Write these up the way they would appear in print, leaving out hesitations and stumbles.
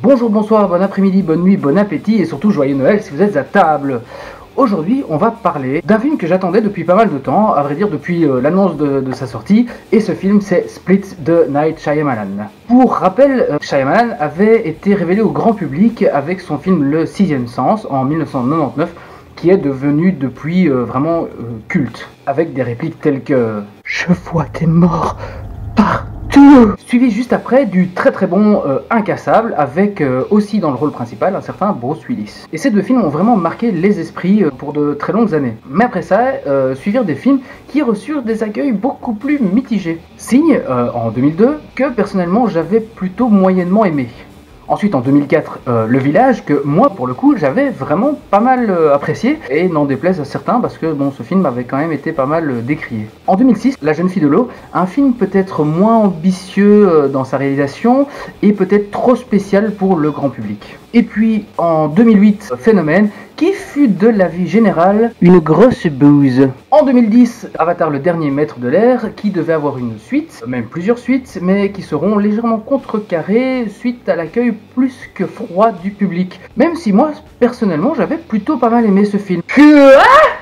Bonjour, bonsoir, bon après-midi, bonne nuit, bon appétit et surtout joyeux Noël si vous êtes à table. Aujourd'hui, on va parler d'un film que j'attendais depuis pas mal de temps, à vrai dire depuis l'annonce de sa sortie, et ce film c'est Split de Night Shyamalan. Pour rappel, Shyamalan avait été révélé au grand public avec son film Le Sixième Sens en 1999, qui est devenu depuis vraiment culte, avec des répliques telles que « Je vois des morts partout !» Suivi juste après du très bon Incassable, avec aussi dans le rôle principal un certain Bruce Willis. Et ces deux films ont vraiment marqué les esprits pour de très longues années. Mais après ça, suivirent des films qui reçurent des accueils beaucoup plus mitigés. Signe, en 2002, que personnellement j'avais plutôt moyennement aimé. Ensuite en 2004, Le Village, que moi pour le coup j'avais vraiment pas mal apprécié, et n'en déplaise à certains parce que bon, ce film avait quand même été pas mal décrié. En 2006, La Jeune Fille de l'eau, un film peut-être moins ambitieux dans sa réalisation et peut-être trop spécial pour le grand public. Et puis en 2008, Phénomène, qui fut de l'avis général une grosse bouse. En 2010, Avatar le dernier maître de l'air, qui devait avoir une suite, même plusieurs suites, mais qui seront légèrement contrecarrées suite à l'accueil plus que froid du public. Même si moi, personnellement, j'avais plutôt pas mal aimé ce film.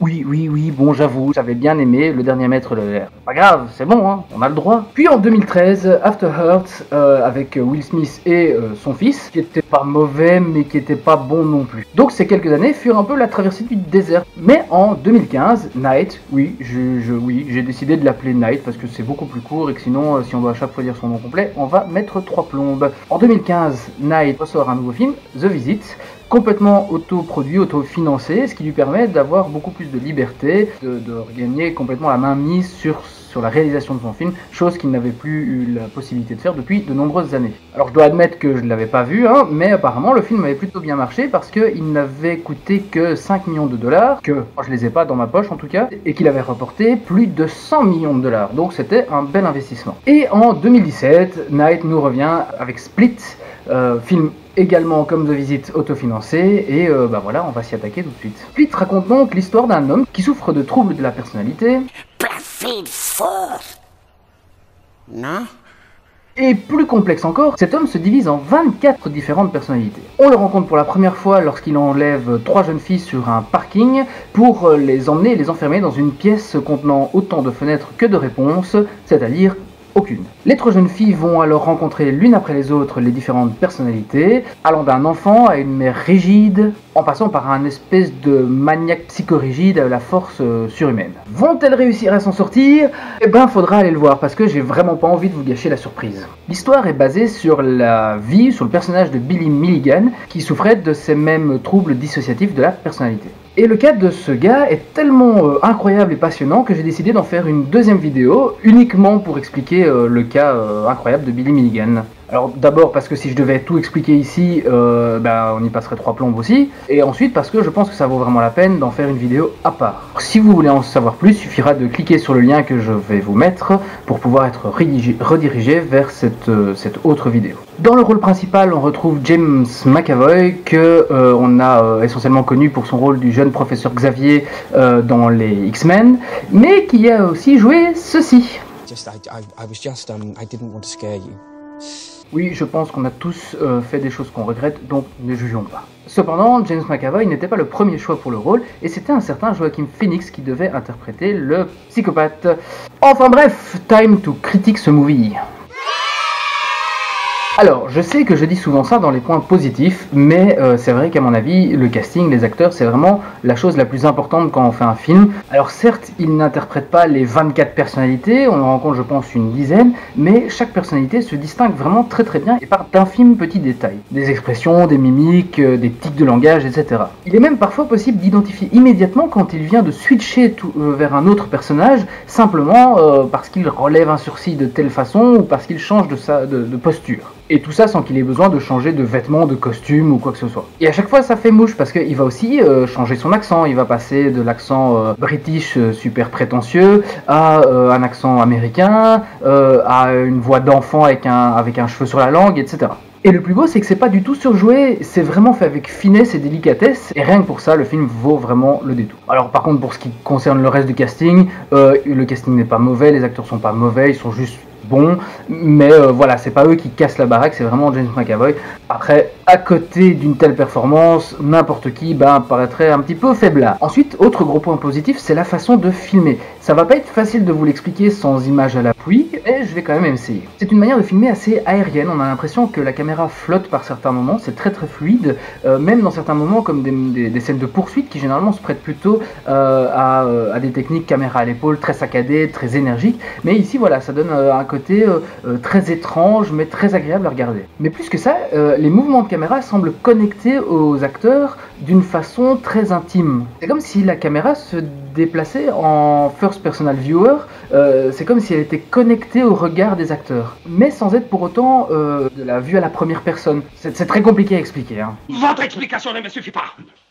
Oui, bon j'avoue, j'avais bien aimé Le Dernier Maître de l'air. Pas grave, c'est bon, hein, on a le droit. Puis en 2013, After Earth, avec Will Smith et son fils, qui était pas mauvais, mais qui était pas bon non plus. Donc ces quelques années furent un peu la traversée du désert. Mais en 2015, Night, oui, j'ai décidé de l'appeler Night, parce que c'est beaucoup plus court, et que sinon, si on doit à chaque fois dire son nom complet, on va mettre 3 plombes. En 2015, Night ressort un nouveau film, The Visit, complètement autoproduit, autofinancé, ce qui lui permet d'avoir beaucoup plus de liberté, de regagner complètement la main mise sur la réalisation de son film, chose qu'il n'avait plus eu la possibilité de faire depuis de nombreuses années. Alors je dois admettre que je ne l'avais pas vu, mais apparemment le film avait plutôt bien marché parce qu'il n'avait coûté que 5 millions de dollars, que moi je les ai pas dans ma poche en tout cas, et qu'il avait rapporté plus de 100 millions de dollars, donc c'était un bel investissement. Et en 2017, Night nous revient avec Split, film également comme The Visit autofinancé, et voilà, on va s'y attaquer tout de suite. Split raconte donc l'histoire d'un homme qui souffre de troubles de la personnalité. Non. Et plus complexe encore, cet homme se divise en 24 différentes personnalités. On le rencontre pour la première fois lorsqu'il enlève 3 jeunes filles sur un parking pour les emmener et les enfermer dans une pièce contenant autant de fenêtres que de réponses, c'est-à-dire aucune. Les 3 jeunes filles vont alors rencontrer l'une après les autres les différentes personnalités, allant d'un enfant à une mère rigide, en passant par un espèce de maniaque psychorigide à la force surhumaine. Vont-elles réussir à s'en sortir? Eh ben, faudra aller le voir parce que j'ai vraiment pas envie de vous gâcher la surprise. L'histoire est basée sur la vie, sur le personnage de Billy Milligan, qui souffrait de ces mêmes troubles dissociatifs de la personnalité. Et le cas de ce gars est tellement incroyable et passionnant que j'ai décidé d'en faire une deuxième vidéo, uniquement pour expliquer le cas incroyable de Billy Milligan. Alors d'abord parce que si je devais tout expliquer ici, on y passerait 3 plombes aussi, et ensuite parce que je pense que ça vaut vraiment la peine d'en faire une vidéo à part. Si vous voulez en savoir plus, il suffira de cliquer sur le lien que je vais vous mettre pour pouvoir être redirigé vers cette autre vidéo. Dans le rôle principal, on retrouve James McAvoy, que on a essentiellement connu pour son rôle du jeune professeur Xavier dans les X-Men, mais qui a aussi joué ceci. Oui, je pense qu'on a tous fait des choses qu'on regrette, donc ne jugeons pas. Cependant, James McAvoy n'était pas le premier choix pour le rôle, et c'était un certain Joaquin Phoenix qui devait interpréter le psychopathe. Enfin bref, time to critique ce movie. Alors, je sais que je dis souvent ça dans les points positifs, mais c'est vrai qu'à mon avis, le casting, les acteurs, c'est vraiment la chose la plus importante quand on fait un film. Alors certes, ils n'interprètent pas les 24 personnalités, on en rencontre je pense une dizaine, mais chaque personnalité se distingue vraiment très bien et par d'infimes petits détails. Des expressions, des mimiques, des tics de langage, etc. Il est même parfois possible d'identifier immédiatement quand il vient de switcher vers un autre personnage, simplement parce qu'il relève un sourcil de telle façon ou parce qu'il change de posture. Et tout ça sans qu'il ait besoin de changer de vêtements, de costume ou quoi que ce soit. Et à chaque fois ça fait mouche parce qu'il va aussi changer son accent. Il va passer de l'accent british super prétentieux à un accent américain, à une voix d'enfant avec un cheveu sur la langue, etc. Et le plus beau, c'est que c'est pas du tout surjoué, c'est vraiment fait avec finesse et délicatesse, et rien que pour ça, le film vaut vraiment le détour. Alors par contre, pour ce qui concerne le reste du casting, le casting n'est pas mauvais, les acteurs sont pas mauvais, ils sont juste bon, mais voilà, c'est pas eux qui cassent la baraque, c'est vraiment James McAvoy. Après, à côté d'une telle performance, n'importe qui paraîtrait un petit peu faiblard. Ensuite, autre gros point positif, c'est la façon de filmer. Ça va pas être facile de vous l'expliquer sans image à l'appui, et je vais quand même essayer. C'est une manière de filmer assez aérienne, on a l'impression que la caméra flotte par certains moments, c'est très fluide, même dans certains moments comme des scènes de poursuite qui généralement se prêtent plutôt à des techniques caméra à l'épaule, très saccadées, très énergiques, mais ici voilà, ça donne un côté très étrange mais très agréable à regarder. Mais plus que ça, les mouvements de caméra semblent connectés aux acteurs d'une façon très intime. C'est comme si la caméra se déplaçait en first personal viewer, c'est comme si elle était connectée au regard des acteurs, mais sans être pour autant de la vue à la première personne. C'est très compliqué à expliquer. Votre explication ne me suffit pas.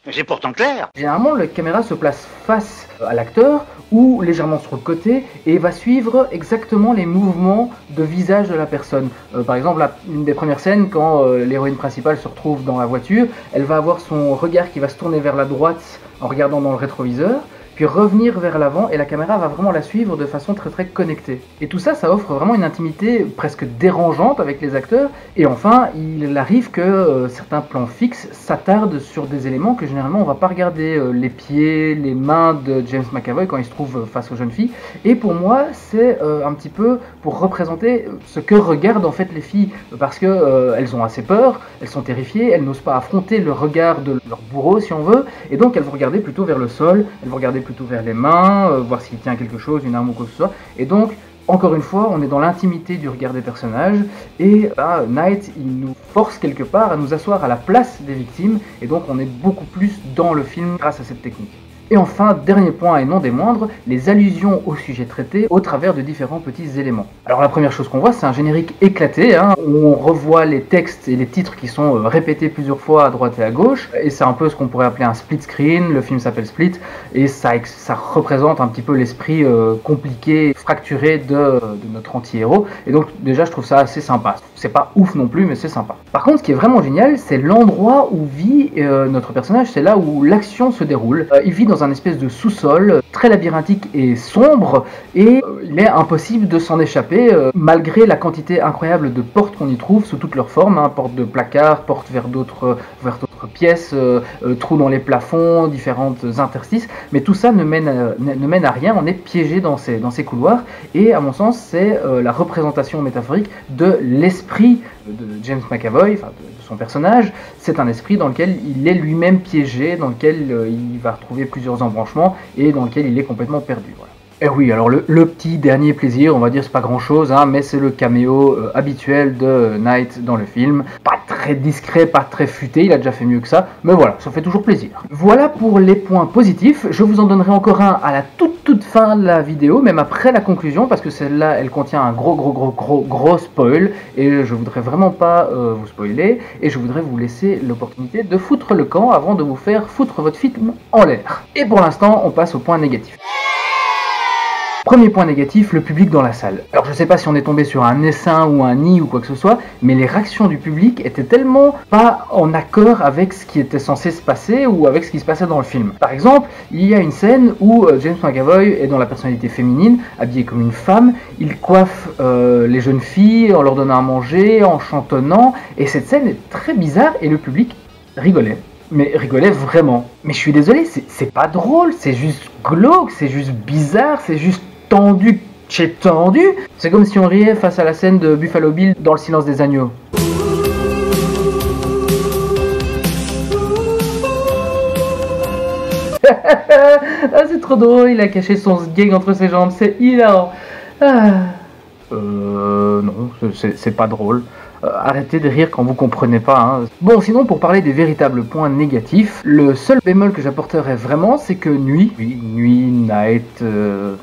C'est pourtant clair. Généralement, la caméra se place face à l'acteur ou légèrement sur le côté et va suivre exactement les mouvements de visage de la personne. Par exemple, une des premières scènes, quand l'héroïne principale se retrouve dans la voiture, elle va avoir son regard qui va se tourner vers la droite en regardant dans le rétroviseur, puis revenir vers l'avant et la caméra va vraiment la suivre de façon très connectée. Et tout ça, ça offre vraiment une intimité presque dérangeante avec les acteurs. Et enfin, il arrive que certains plans fixes s'attardent sur des éléments que généralement on va pas regarder, les pieds, les mains de James McAvoy quand il se trouve face aux jeunes filles. Et pour moi, c'est un petit peu pour représenter ce que regardent en fait les filles, parce que elles ont assez peur, elles sont terrifiées, elles n'osent pas affronter le regard de leur bourreau si on veut, et donc elles vont regarder plutôt vers le sol, elles vont regarder plutôt vers les mains, voir s'il tient quelque chose, une arme ou quoi que ce soit. Et donc, encore une fois, on est dans l'intimité du regard des personnages, et Night, il nous force quelque part à nous asseoir à la place des victimes, et donc on est beaucoup plus dans le film grâce à cette technique. Et enfin, dernier point et non des moindres, les allusions au sujet traité au travers de différents petits éléments. Alors la première chose qu'on voit, c'est un générique éclaté, où on revoit les textes et les titres qui sont répétés plusieurs fois à droite et à gauche, et c'est un peu ce qu'on pourrait appeler un split screen. Le film s'appelle Split, et ça représente un petit peu l'esprit compliqué, fracturé de notre anti-héros, et donc déjà je trouve ça assez sympa. C'est pas ouf non plus, mais c'est sympa. Par contre, ce qui est vraiment génial, c'est l'endroit où vit notre personnage, c'est là où l'action se déroule. Il vit dans un espèce de sous-sol très labyrinthique et sombre, et il est impossible de s'en échapper malgré la quantité incroyable de portes qu'on y trouve sous toutes leurs formes, portes de placards, portes vers d'autres pièces, trous dans les plafonds, différentes interstices, mais tout ça ne mène à rien. On est piégé dans ces couloirs, et à mon sens c'est la représentation métaphorique de l'esprit de James McAvoy, enfin de son personnage. C'est un esprit dans lequel il est lui-même piégé, dans lequel il va retrouver plusieurs embranchements et dans lequel il est complètement perdu. Voilà. Et oui, alors le petit dernier plaisir, on va dire c'est pas grand chose, mais c'est le caméo habituel de Night dans le film. Pas très discret, pas très futé, il a déjà fait mieux que ça, mais voilà, ça fait toujours plaisir. Voilà pour les points positifs, je vous en donnerai encore un à la toute fin de la vidéo, même après la conclusion, parce que celle-là, elle contient un gros spoil, et je voudrais vraiment pas vous spoiler, et je voudrais vous laisser l'opportunité de foutre le camp avant de vous faire foutre votre film en l'air. Et pour l'instant, on passe au point négatif. Premier point négatif, le public dans la salle. Alors je sais pas si on est tombé sur un essaim ou un nid ou quoi que ce soit, mais les réactions du public étaient tellement pas en accord avec ce qui était censé se passer ou avec ce qui se passait dans le film. Par exemple, il y a une scène où James McAvoy est dans la personnalité féminine, habillé comme une femme, il coiffe les jeunes filles en leur donnant à manger, en chantonnant, et cette scène est très bizarre et le public rigolait. Mais rigolait vraiment. Mais je suis désolé, c'est pas drôle, c'est juste glauque, c'est juste bizarre, c'est juste tendu chez tendu. C'est comme si on riait face à la scène de Buffalo Bill dans Le Silence des Agneaux. Ah, c'est trop drôle, il a caché son sgeg entre ses jambes, c'est hilarant. Non, c'est pas drôle. Arrêtez de rire quand vous comprenez pas. Bon, sinon, pour parler des véritables points négatifs, le seul bémol que j'apporterais vraiment, c'est que Nuit, Night...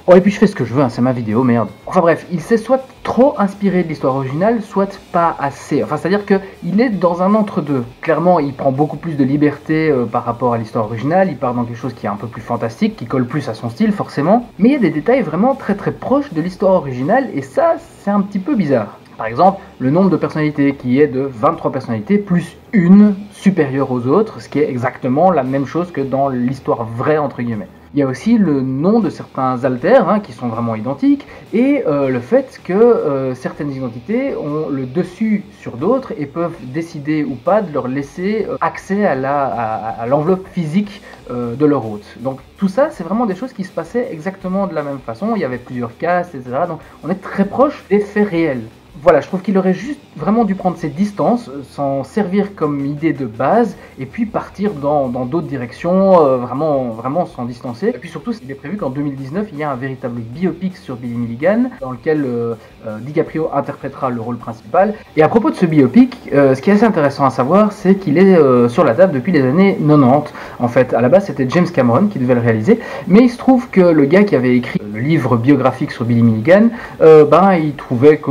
Oh, et puis je fais ce que je veux, c'est ma vidéo, merde. Enfin bref, il s'est soit trop inspiré de l'histoire originale, soit pas assez. Enfin, c'est-à-dire qu'il est dans un entre-deux. Clairement, il prend beaucoup plus de liberté par rapport à l'histoire originale, il part dans quelque chose qui est un peu plus fantastique, qui colle plus à son style, forcément. Mais il y a des détails vraiment très proches de l'histoire originale, et ça, c'est un petit peu bizarre. Par exemple, le nombre de personnalités qui est de 23 personnalités plus une supérieure aux autres, ce qui est exactement la même chose que dans l'histoire vraie entre guillemets. Il y a aussi le nom de certains alters qui sont vraiment identiques, et le fait que certaines identités ont le dessus sur d'autres et peuvent décider ou pas de leur laisser accès à l'enveloppe physique de leur hôte. Donc tout ça, c'est vraiment des choses qui se passaient exactement de la même façon. Il y avait plusieurs castes, etc. Donc on est très proche des faits réels. Voilà, je trouve qu'il aurait juste vraiment dû prendre ses distances, s'en servir comme idée de base, et puis partir dans d'autres directions, vraiment s'en distancer. Et puis surtout, il est prévu qu'en 2019, il y a un véritable biopic sur Billy Milligan, dans lequel DiCaprio interprétera le rôle principal. Et à propos de ce biopic, ce qui est assez intéressant à savoir, c'est qu'il est sur la table depuis les années 90. En fait, à la base, c'était James Cameron qui devait le réaliser, mais il se trouve que le gars qui avait écrit le livre biographique sur Billy Milligan, il trouvait que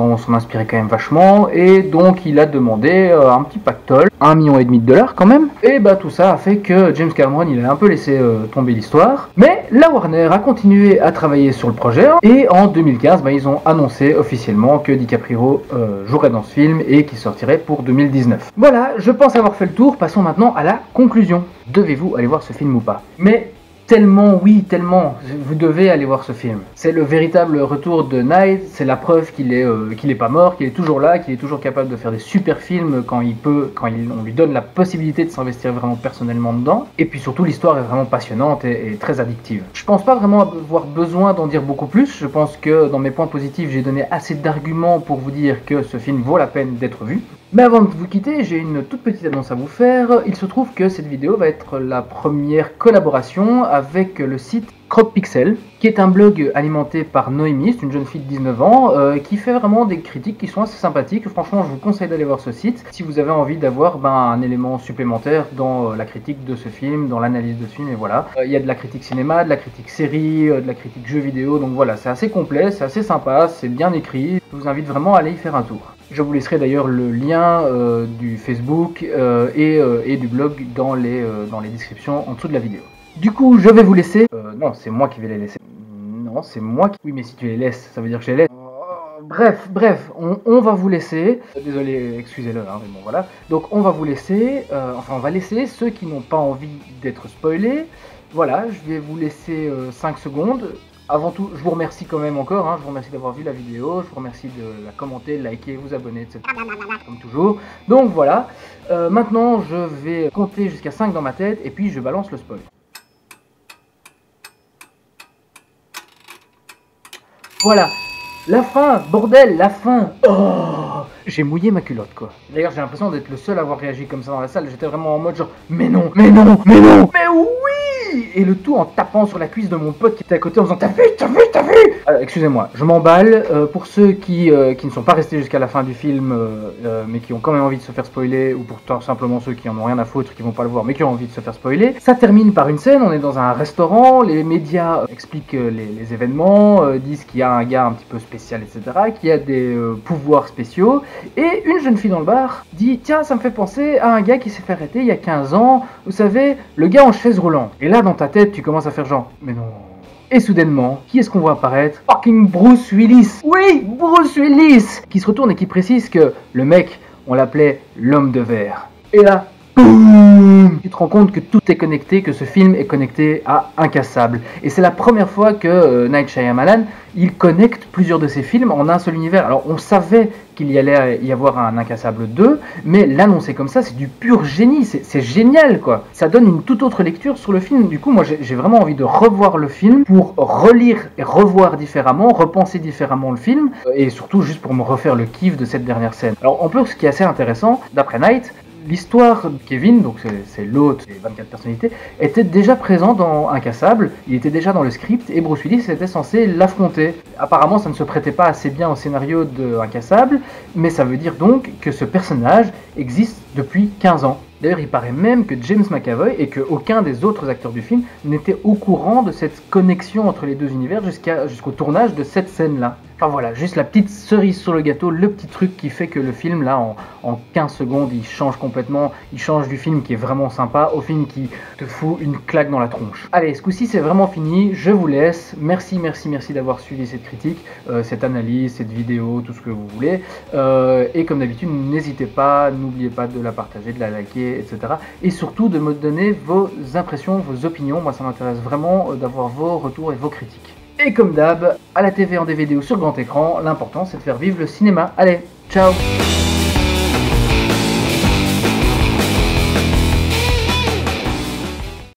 on s'en inspirait quand même vachement, et donc il a demandé un petit pactole, 1,5 million de dollars quand même, et tout ça a fait que James Cameron il a un peu laissé tomber l'histoire, mais la Warner a continué à travailler sur le projet, et en 2015 ils ont annoncé officiellement que DiCaprio jouerait dans ce film et qu'il sortirait pour 2019. Voilà, je pense avoir fait le tour, passons maintenant à la conclusion. Devez-vous aller voir ce film ou pas? Mais tellement, oui, tellement, vous devez aller voir ce film. C'est le véritable retour de Night, c'est la preuve qu'il est pas mort, qu'il est toujours là, qu'il est toujours capable de faire des super films quand on lui donne la possibilité de s'investir vraiment personnellement dedans. Et puis surtout, l'histoire est vraiment passionnante et très addictive. Je pense pas vraiment avoir besoin d'en dire beaucoup plus, je pense que dans mes points positifs, j'ai donné assez d'arguments pour vous dire que ce film vaut la peine d'être vu. Mais avant de vous quitter, j'ai une toute petite annonce à vous faire. Il se trouve que cette vidéo va être la première collaboration avec le site CropPixel, qui est un blog alimenté par Noémie, c'est une jeune fille de 19 ans, qui fait vraiment des critiques qui sont assez sympathiques. Franchement, je vous conseille d'aller voir ce site si vous avez envie d'avoir un élément supplémentaire dans la critique de ce film, dans l'analyse de ce film, et voilà. Il y a de la critique cinéma, de la critique série, de la critique jeux vidéo, donc voilà, c'est assez complet, c'est assez sympa, c'est bien écrit. Je vous invite vraiment à aller y faire un tour. Je vous laisserai d'ailleurs le lien du Facebook et du blog dans les descriptions en dessous de la vidéo. Du coup, je vais vous laisser. Non, c'est moi qui vais les laisser. Non, c'est moi qui... Oui, mais si tu les laisses, ça veut dire que je les laisse. Bref, on va vous laisser. Désolé, excusez-le, mais bon, voilà. Donc, on va vous laisser. On va laisser ceux qui n'ont pas envie d'être spoilés. Voilà, je vais vous laisser 5 secondes. Avant tout, je vous remercie quand même encore, je vous remercie d'avoir vu la vidéo, je vous remercie de la commenter, liker, vous abonner, etc. Comme toujours. Donc voilà, maintenant je vais compter jusqu'à 5 dans ma tête et puis je balance le spoil. Voilà, la fin, bordel, la fin. Oh, j'ai mouillé ma culotte quoi. D'ailleurs j'ai l'impression d'être le seul à avoir réagi comme ça dans la salle, j'étais vraiment en mode genre mais non, mais oui. Et le tout en tapant sur la cuisse de mon pote qui était à côté en faisant t'as vu. Excusez-moi, je m'emballe. Pour ceux qui ne sont pas restés jusqu'à la fin du film, mais qui ont quand même envie de se faire spoiler, ou pour simplement ceux qui en ont rien à foutre, qui vont pas le voir, mais qui ont envie de se faire spoiler, ça termine par une scène, on est dans un restaurant, les médias expliquent les événements, disent qu'il y a un gars un petit peu spécial, etc., qui a des pouvoirs spéciaux, et une jeune fille dans le bar dit tiens, ça me fait penser à un gars qui s'est fait arrêter il y a 15 ans, vous savez, le gars en chaise roulante. Et là, dans ta tête, tu commences à faire genre mais non. Et soudainement, qui est-ce qu'on voit apparaître? Fucking Bruce Willis. Oui, Bruce Willis, qui se retourne et qui précise que le mec, on l'appelait l'homme de verre. Et là, boum, tu te rends compte que tout est connecté, que ce film est connecté à Incassable. Et c'est la première fois que Night Shyamalan, il connecte plusieurs de ses films en un seul univers. Alors on savait qu'il y allait y avoir un Incassable 2, mais l'annoncer comme ça, c'est du pur génie, c'est génial quoi. Ça donne une toute autre lecture sur le film. Du coup, moi j'ai vraiment envie de revoir le film pour relire et revoir différemment, repenser différemment le film, et surtout juste pour me refaire le kiff de cette dernière scène. Alors en plus, ce qui est assez intéressant, d'après Night, l'histoire de Kevin, donc c'est l'hôte des 24 personnalités, était déjà présent dans Incassable, il était déjà dans le script et Bruce Willis était censé l'affronter. Apparemment ça ne se prêtait pas assez bien au scénario de Incassable, mais ça veut dire donc que ce personnage existe depuis 15 ans. D'ailleurs il paraît même que James McAvoy et qu'aucun des autres acteurs du film n'était au courant de cette connexion entre les deux univers jusqu'au tournage de cette scène-là. Enfin voilà, juste la petite cerise sur le gâteau, le petit truc qui fait que le film là en 15 secondes il change complètement, il change du film qui est vraiment sympa au film qui te fout une claque dans la tronche. Allez, ce coup-ci c'est vraiment fini, je vous laisse, merci d'avoir suivi cette critique, cette analyse, cette vidéo, tout ce que vous voulez, et comme d'habitude n'hésitez pas, n'oubliez pas de la partager, de la liker, etc. Et surtout de me donner vos impressions, vos opinions, moi ça m'intéresse vraiment d'avoir vos retours et vos critiques. Et comme d'hab, à la TV en DVD ou sur grand écran, l'important c'est de faire vivre le cinéma. Allez, ciao!